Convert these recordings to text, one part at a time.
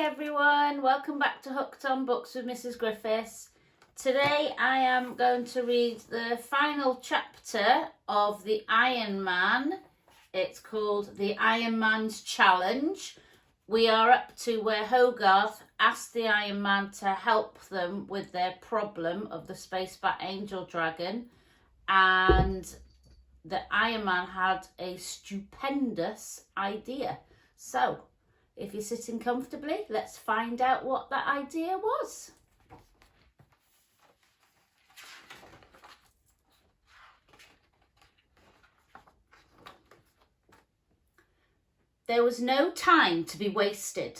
everyone, welcome back to Hooked on Books with Mrs Griffiths. Today I am going to read the final chapter of the Iron Man. It's called The Iron Man's Challenge. We are up to where Hogarth asked the Iron Man to help them with their problem of the Space Bat Angel Dragon, and the Iron Man had a stupendous idea. So, if you're sitting comfortably, let's find out what that idea was. There was no time to be wasted.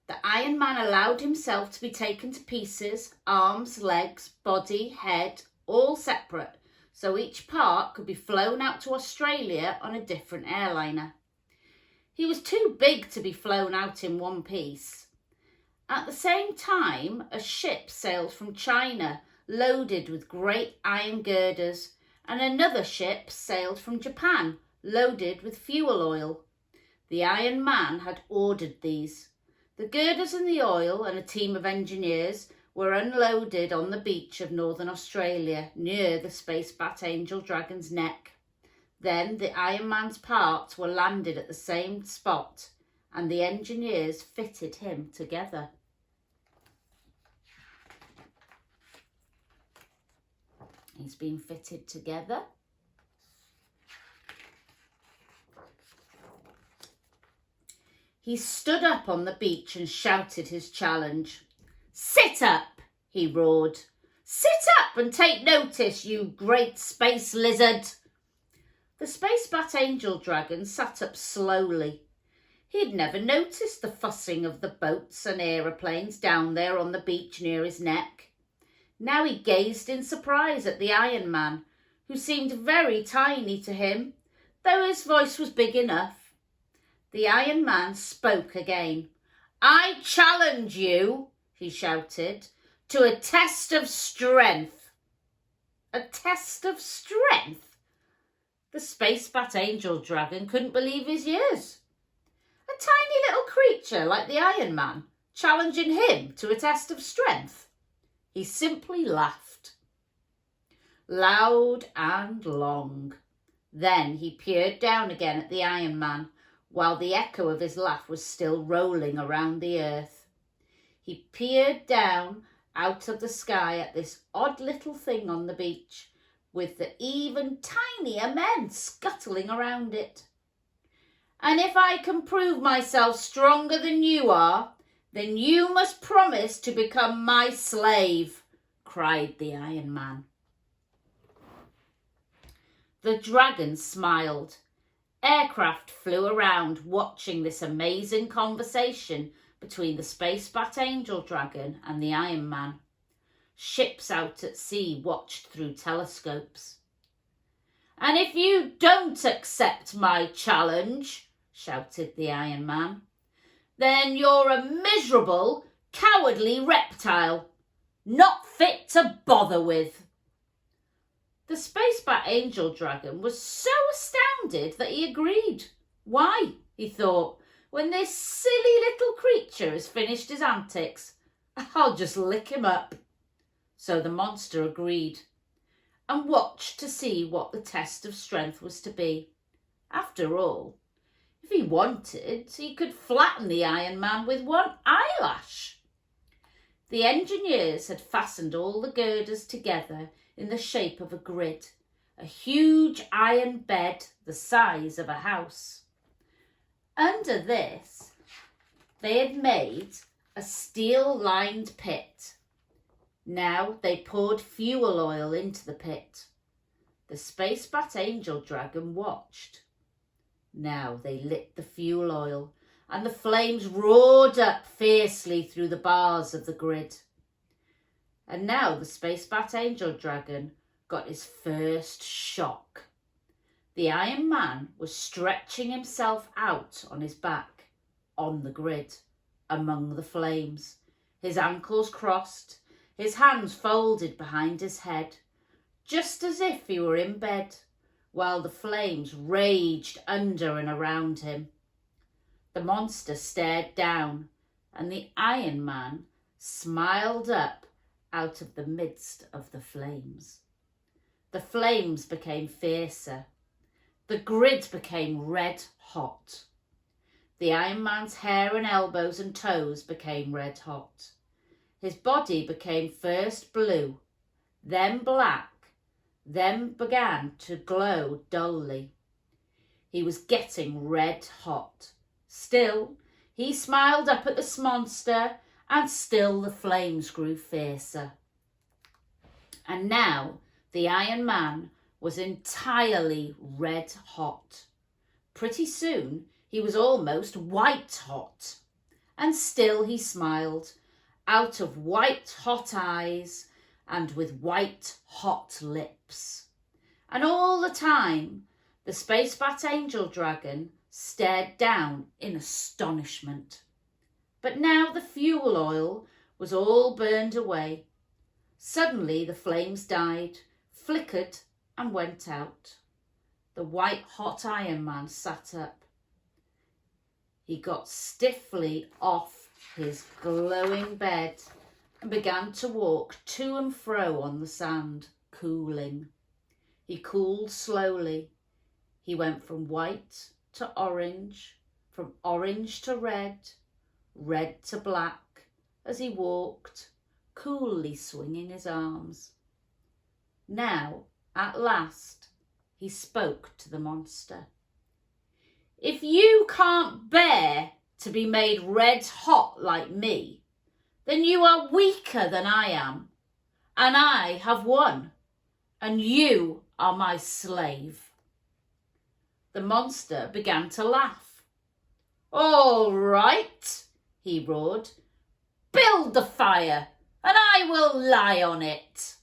The Iron Man allowed himself to be taken to pieces, arms, legs, body, head, all separate, so each part could be flown out to Australia on a different airliner. He was too big to be flown out in one piece. At the same time, a ship sailed from China loaded with great iron girders, and another ship sailed from Japan loaded with fuel oil. The Iron Man had ordered these. The girders and the oil and a team of engineers were unloaded on the beach of northern Australia near the Space Bat Angel Dragon's neck. Then the Iron Man's parts were landed at the same spot and the engineers fitted him together. He's been fitted together. He stood up on the beach and shouted his challenge. "Sit up!" he roared. "Sit up and take notice, you great space lizard!" The Space Bat Angel Dragon sat up slowly. He had never noticed the fussing of the boats and aeroplanes down there on the beach near his neck. Now he gazed in surprise at the Iron Man, who seemed very tiny to him, though his voice was big enough. The Iron Man spoke again. "I challenge you," he shouted, "to a test of strength." A test of strength? The Space Bat Angel Dragon couldn't believe his ears. A tiny little creature like the Iron Man challenging him to a test of strength. He simply laughed. Loud and long. Then he peered down again at the Iron Man, while the echo of his laugh was still rolling around the earth. He peered down out of the sky at this odd little thing on the beach, with the even tinier men scuttling around it. "And if I can prove myself stronger than you are, then you must promise to become my slave," cried the Iron Man. The dragon smiled. Aircraft flew around watching this amazing conversation between the Space Bat Angel Dragon and the Iron Man. Ships out at sea watched through telescopes. "And if you don't accept my challenge," shouted the Iron Man, "then you're a miserable, cowardly reptile, not fit to bother with." The Space Bat Angel Dragon was so astounded that he agreed. Why, he thought, when this silly little creature has finished his antics, I'll just lick him up. So the monster agreed and watched to see what the test of strength was to be. After all, if he wanted, he could flatten the Iron Man with one eyelash. The engineers had fastened all the girders together in the shape of a grid, a huge iron bed the size of a house. Under this, they had made a steel-lined pit. Now they poured fuel oil into the pit. The Space Bat Angel Dragon watched. Now they lit the fuel oil, and the flames roared up fiercely through the bars of the grid. And now the Space Bat Angel Dragon got his first shock. The Iron Man was stretching himself out on his back, on the grid, among the flames, his ankles crossed, his hands folded behind his head, just as if he were in bed, while the flames raged under and around him. The monster stared down and the Iron Man smiled up out of the midst of the flames. The flames became fiercer. The grid became red hot. The Iron Man's hair and elbows and toes became red hot. His body became first blue, then black, then began to glow dully. He was getting red hot. Still, he smiled up at the monster, and still the flames grew fiercer. And now the Iron Man was entirely red hot. Pretty soon he was almost white hot. And still he smiled, out of white hot eyes and with white hot lips. And all the time the Space Bat Angel Dragon stared down in astonishment. But now the fuel oil was all burned away. Suddenly the flames died, flickered and went out. The white-hot Iron Man sat up. He got stiffly off his glowing bed and began to walk to and fro on the sand, cooling. He cooled slowly. He went from white to orange, from orange to red, red to black, as he walked, coolly swinging his arms. Now, at last, he spoke to the monster. "If you can't bear to be made red hot like me, then you are weaker than I am, and I have won, and you are my slave." The monster began to laugh. "All right," he roared. "Build the fire, and I will lie on it."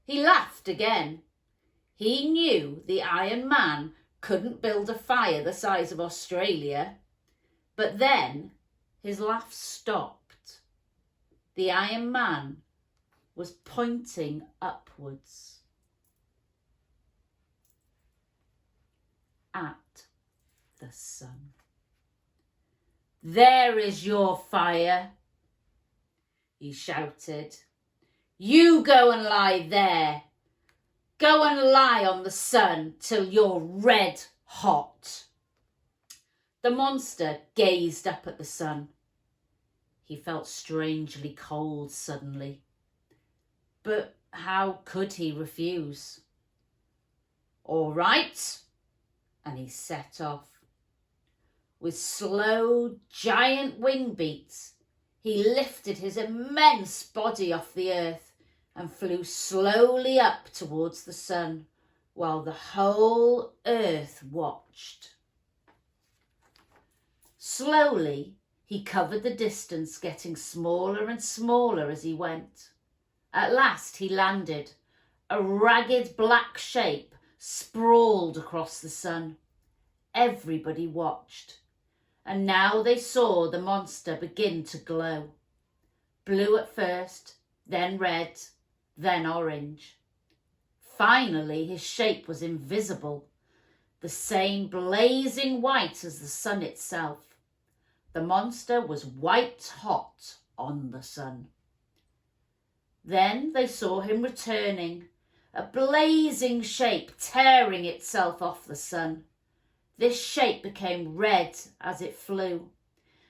He laughed again. He knew the Iron Man couldn't build a fire the size of Australia. But then his laugh stopped. The Iron Man was pointing upwards at the sun. "There is your fire," he shouted. "You go and lie there. Go and lie on the sun till you're red hot." The monster gazed up at the sun. He felt strangely cold suddenly. But how could he refuse? "All right," and he set off. With slow, giant wing beats, he lifted his immense body off the earth and flew slowly up towards the sun, while the whole earth watched. Slowly, he covered the distance, getting smaller and smaller as he went. At last he landed. A ragged black shape sprawled across the sun. Everybody watched, and now they saw the monster begin to glow. Blue at first, then red, then orange. Finally, his shape was invisible, the same blazing white as the sun itself. The monster was white hot on the sun. Then they saw him returning, a blazing shape tearing itself off the sun. This shape became red as it flew.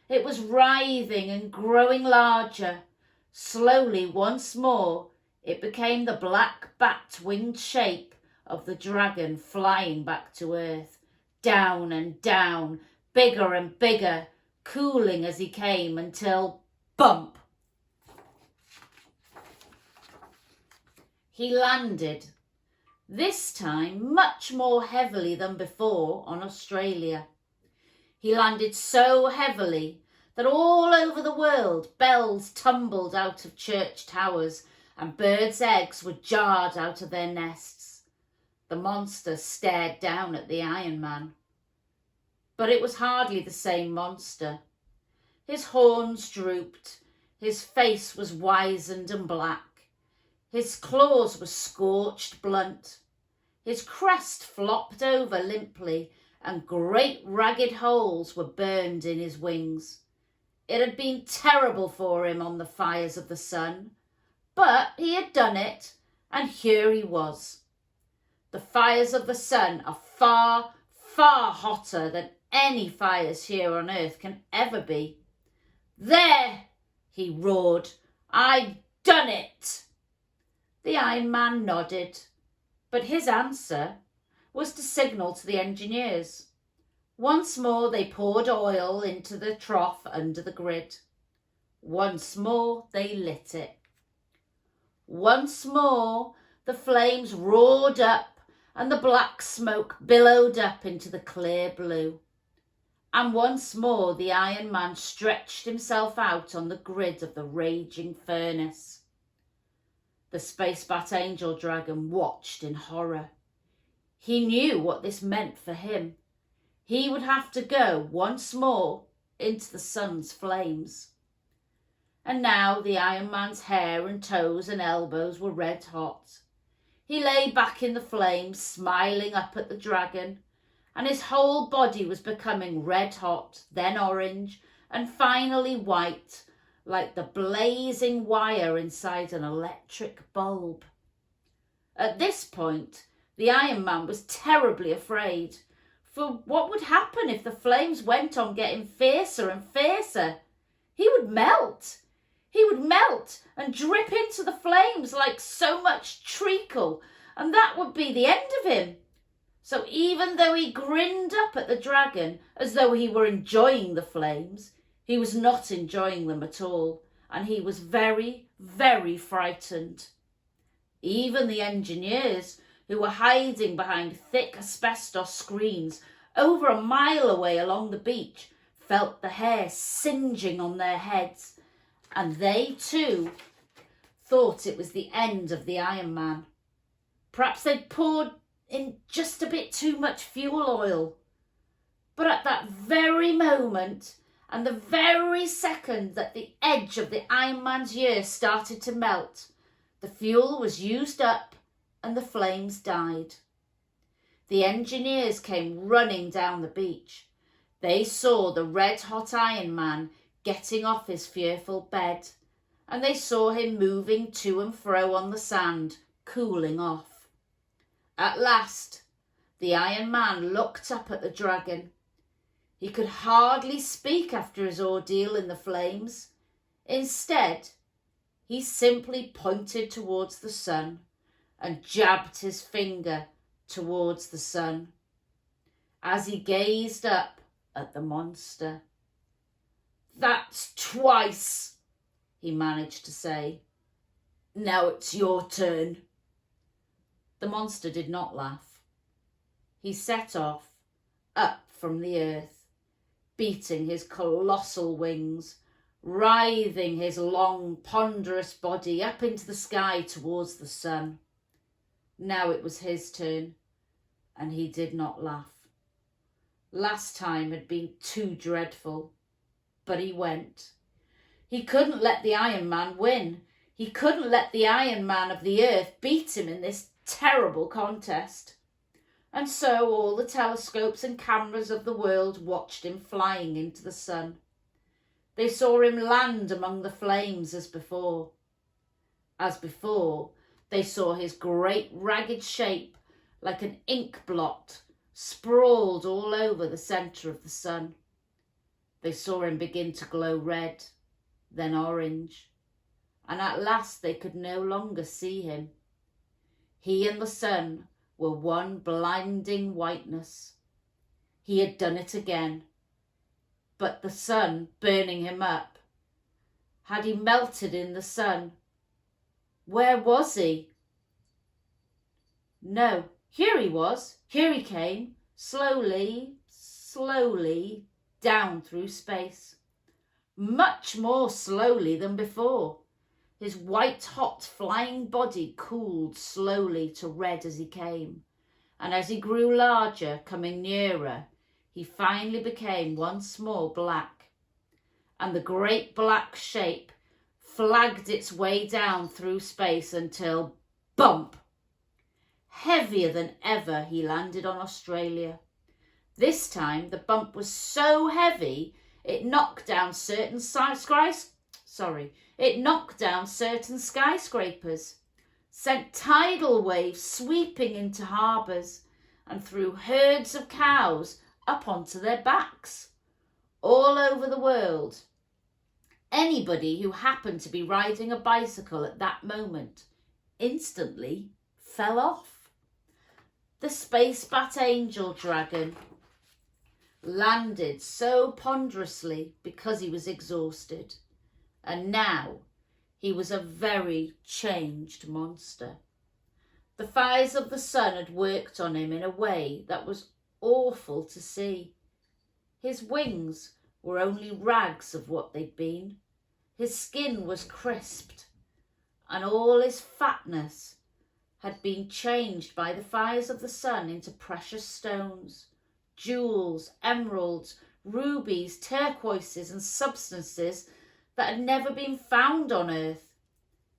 It was writhing and growing larger. Slowly, once more, it became the black bat-winged shape of the dragon flying back to earth, down and down, bigger and bigger, cooling as he came until, bump! He landed, this time much more heavily than before, on Australia. He landed so heavily that all over the world bells tumbled out of church towers and birds' eggs were jarred out of their nests. The monster stared down at the Iron Man. But it was hardly the same monster. His horns drooped, his face was wizened and black. His claws were scorched blunt. His crest flopped over limply, and great ragged holes were burned in his wings. It had been terrible for him on the fires of the sun, but he had done it, and here he was. The fires of the sun are far, far hotter than any fires here on earth can ever be. "There," he roared, "I've done it." The Iron Man nodded, but his answer was to signal to the engineers. Once more they poured oil into the trough under the grid. Once more they lit it. Once more the flames roared up and the black smoke billowed up into the clear blue. And once more the Iron Man stretched himself out on the grid of the raging furnace. The Space Bat Angel Dragon watched in horror. He knew what this meant for him. He would have to go once more into the sun's flames. And now the Iron Man's hair and toes and elbows were red hot. He lay back in the flames, smiling up at the dragon, and his whole body was becoming red hot, then orange, and finally white, like the blazing wire inside an electric bulb. At this point, the Iron Man was terribly afraid. For what would happen if the flames went on getting fiercer and fiercer? He would melt. He would melt and drip into the flames like so much treacle, and that would be the end of him. So even though he grinned up at the dragon as though he were enjoying the flames, he was not enjoying them at all, and he was very, very frightened. Even the engineers, who were hiding behind thick asbestos screens over a mile away along the beach, felt the hair singeing on their heads, and they too thought it was the end of the Iron Man. Perhaps they'd poured in just a bit too much fuel oil. But at that very moment, and the very second that the edge of the Iron Man's ear started to melt, the fuel was used up and the flames died. The engineers came running down the beach. They saw the red-hot Iron Man getting off his fearful bed, and they saw him moving to and fro on the sand, cooling off. At last, the Iron Man looked up at the dragon. He could hardly speak after his ordeal in the flames. Instead, he simply pointed towards the sun and jabbed his finger towards the sun as he gazed up at the monster. "That's twice," he managed to say. "Now it's your turn." The monster did not laugh. He set off, up from the earth, beating his colossal wings, writhing his long, ponderous body up into the sky towards the sun. Now it was his turn, and he did not laugh. Last time had been too dreadful, but he went. He couldn't let the Iron Man win. He couldn't let the Iron Man of the earth beat him in this terrible contest. And so all the telescopes and cameras of the world watched him flying into the sun. They saw him land among the flames as before. As before, they saw his great ragged shape like an ink blot sprawled all over the centre of the sun. They saw him begin to glow red, then orange, and at last they could no longer see him. He and the sun were one blinding whiteness. He had done it again, but the sun burning him up. Had he melted in the sun? Where was he? No, here he was. Here he came, slowly, slowly, down through space. Much more slowly than before. His white-hot flying body cooled slowly to red as he came, and as he grew larger, coming nearer, he finally became once more black, and the great black shape flagged its way down through space until, bump! Heavier than ever, he landed on Australia. This time the bump was so heavy It knocked down certain skyscrapers, sent tidal waves sweeping into harbours, and threw herds of cows up onto their backs. All over the world, anybody who happened to be riding a bicycle at that moment instantly fell off. The Space Bat Angel Dragon landed so ponderously because he was exhausted, and now he was a very changed monster. The fires of the sun had worked on him in a way that was awful to see. His wings were only rags of what they'd been. His skin was crisped, and all his fatness had been changed by the fires of the sun into precious stones, jewels, emeralds, rubies, turquoises, and substances that had never been found on earth.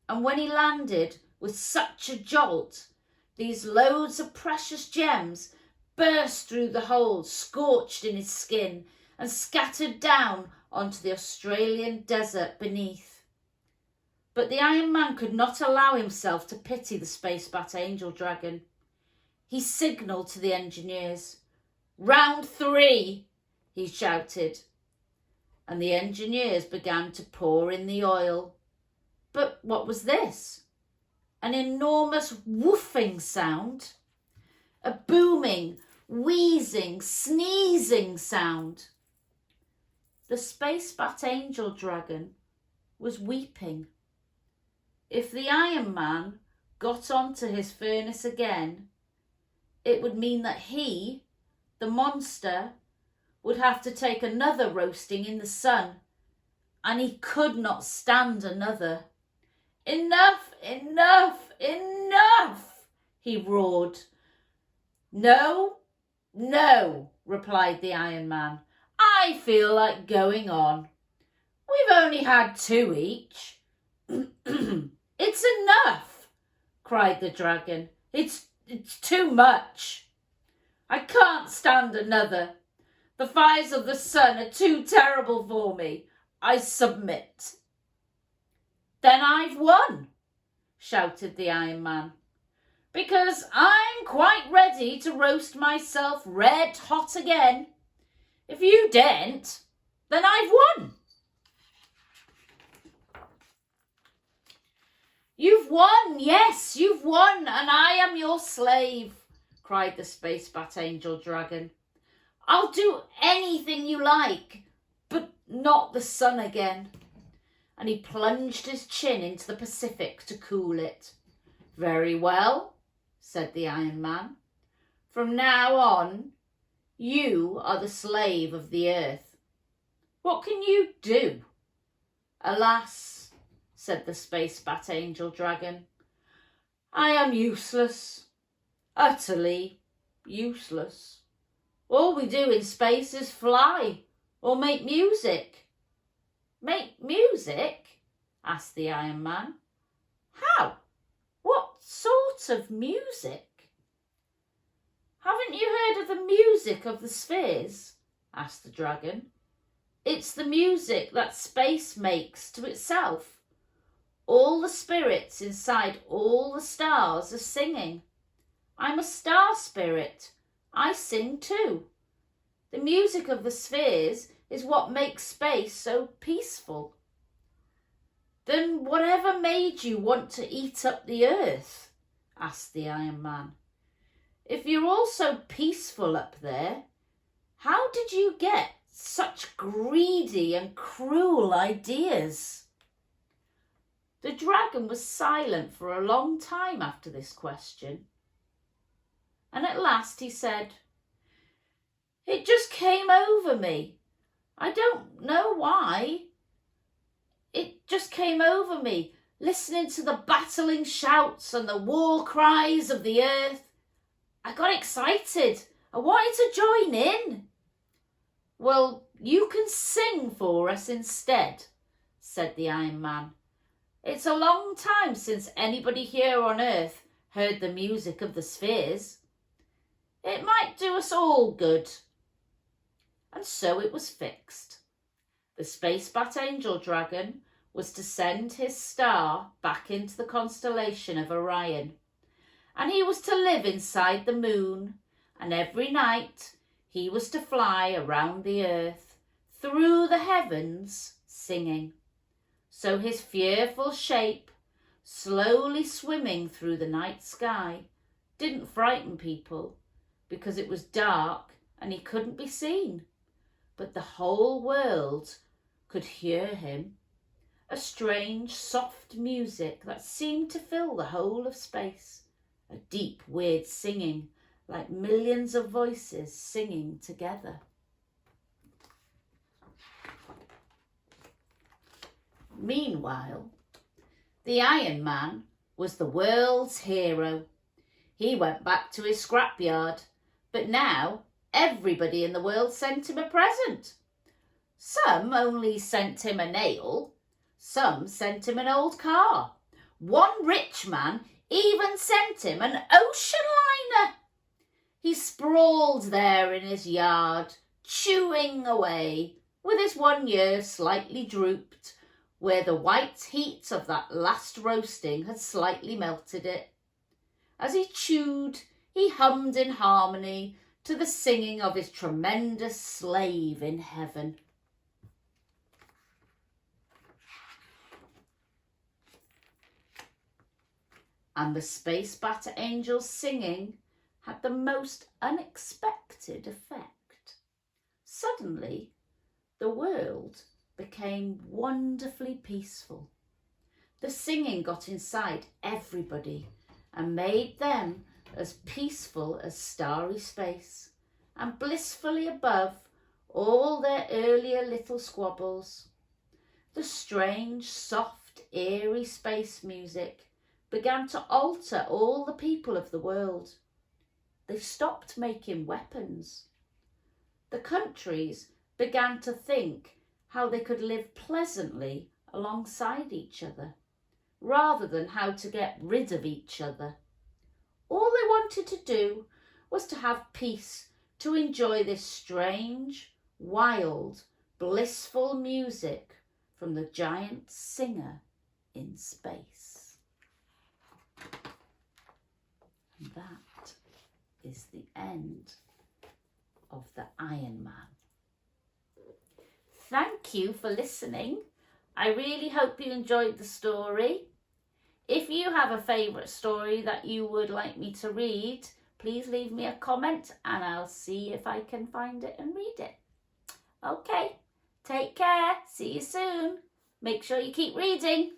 And when he landed with such a jolt, these loads of precious gems burst through the holes scorched in his skin and scattered down onto the Australian desert beneath. But the Iron Man could not allow himself to pity the Space Bat Angel Dragon. He signalled to the engineers. "Round 3, he shouted, and the engineers began to pour in the oil. But what was this? An enormous woofing sound, a booming, wheezing, sneezing sound. The Space Bat Angel Dragon was weeping. If the Iron Man got onto his furnace again, it would mean that he, the monster, would have to take another roasting in the sun, and he could not stand another. "Enough, enough, enough," he roared. "No, no," replied the Iron Man. "I feel like going on. We've only had 2 each. "It's enough," cried the dragon. It's too much. I can't stand another. The fires of the sun are too terrible for me. I submit." "Then I've won," shouted the Iron Man, "because I'm quite ready to roast myself red hot again. If you daren't, then I've won." "You've won, yes, you've won, and I am your slave," cried the Space Bat Angel Dragon. "I'll do anything you like, but not the sun again." And he plunged his chin into the Pacific to cool it. "Very well," said the Iron Man. "From now on, you are the slave of the earth. What can you do?" "Alas," said the Space Bat Angel Dragon, "I am useless, utterly useless. All we do in space is fly or make music." "Make music?" asked the Iron Man. "How? What sort of music?" "Haven't you heard of the music of the spheres?" asked the dragon. "It's the music that space makes to itself. All the spirits inside all the stars are singing. I'm a star spirit. I sing too. The music of the spheres is what makes space so peaceful." "Then whatever made you want to eat up the earth?" asked the Iron Man. "If you're all so peaceful up there, how did you get such greedy and cruel ideas?" The dragon was silent for a long time after this question, and at last he said, "It just came over me. I don't know why. It just came over me, listening to the battling shouts and the war cries of the earth. I got excited. I wanted to join in." "Well, you can sing for us instead," said the Iron Man. "It's a long time since anybody here on Earth heard the music of the spheres. It might do us all good." And so it was fixed. The Space Bat Angel Dragon was to send his star back into the constellation of Orion, and he was to live inside the moon, and every night he was to fly around the earth, through the heavens, singing. So his fearful shape, slowly swimming through the night sky, didn't frighten people, because it was dark and he couldn't be seen. But the whole world could hear him, a strange, soft music that seemed to fill the whole of space, a deep, weird singing, like millions of voices singing together. Meanwhile, the Iron Man was the world's hero. He went back to his scrapyard, but now everybody in the world sent him a present. Some only sent him a nail, some sent him an old car. One rich man even sent him an ocean liner. He sprawled there in his yard, chewing away, with his one ear slightly drooped, where the white heat of that last roasting had slightly melted it. As he chewed, he hummed in harmony to the singing of his tremendous slave in heaven. And the Space Bat Angel's singing had the most unexpected effect. Suddenly, the world became wonderfully peaceful. The singing got inside everybody and made them as peaceful as starry space, and blissfully above all their earlier little squabbles. The strange, soft, eerie space music began to alter all the people of the world. They stopped making weapons. The countries began to think how they could live pleasantly alongside each other, rather than how to get rid of each other. All they wanted to do was to have peace, to enjoy this strange, wild, blissful music from the giant singer in space. And that is the end of the Iron Man. Thank you for listening. I really hope you enjoyed the story. If you have a favourite story that you would like me to read, please leave me a comment and I'll see if I can find it and read it. Okay, take care. See you soon. Make sure you keep reading.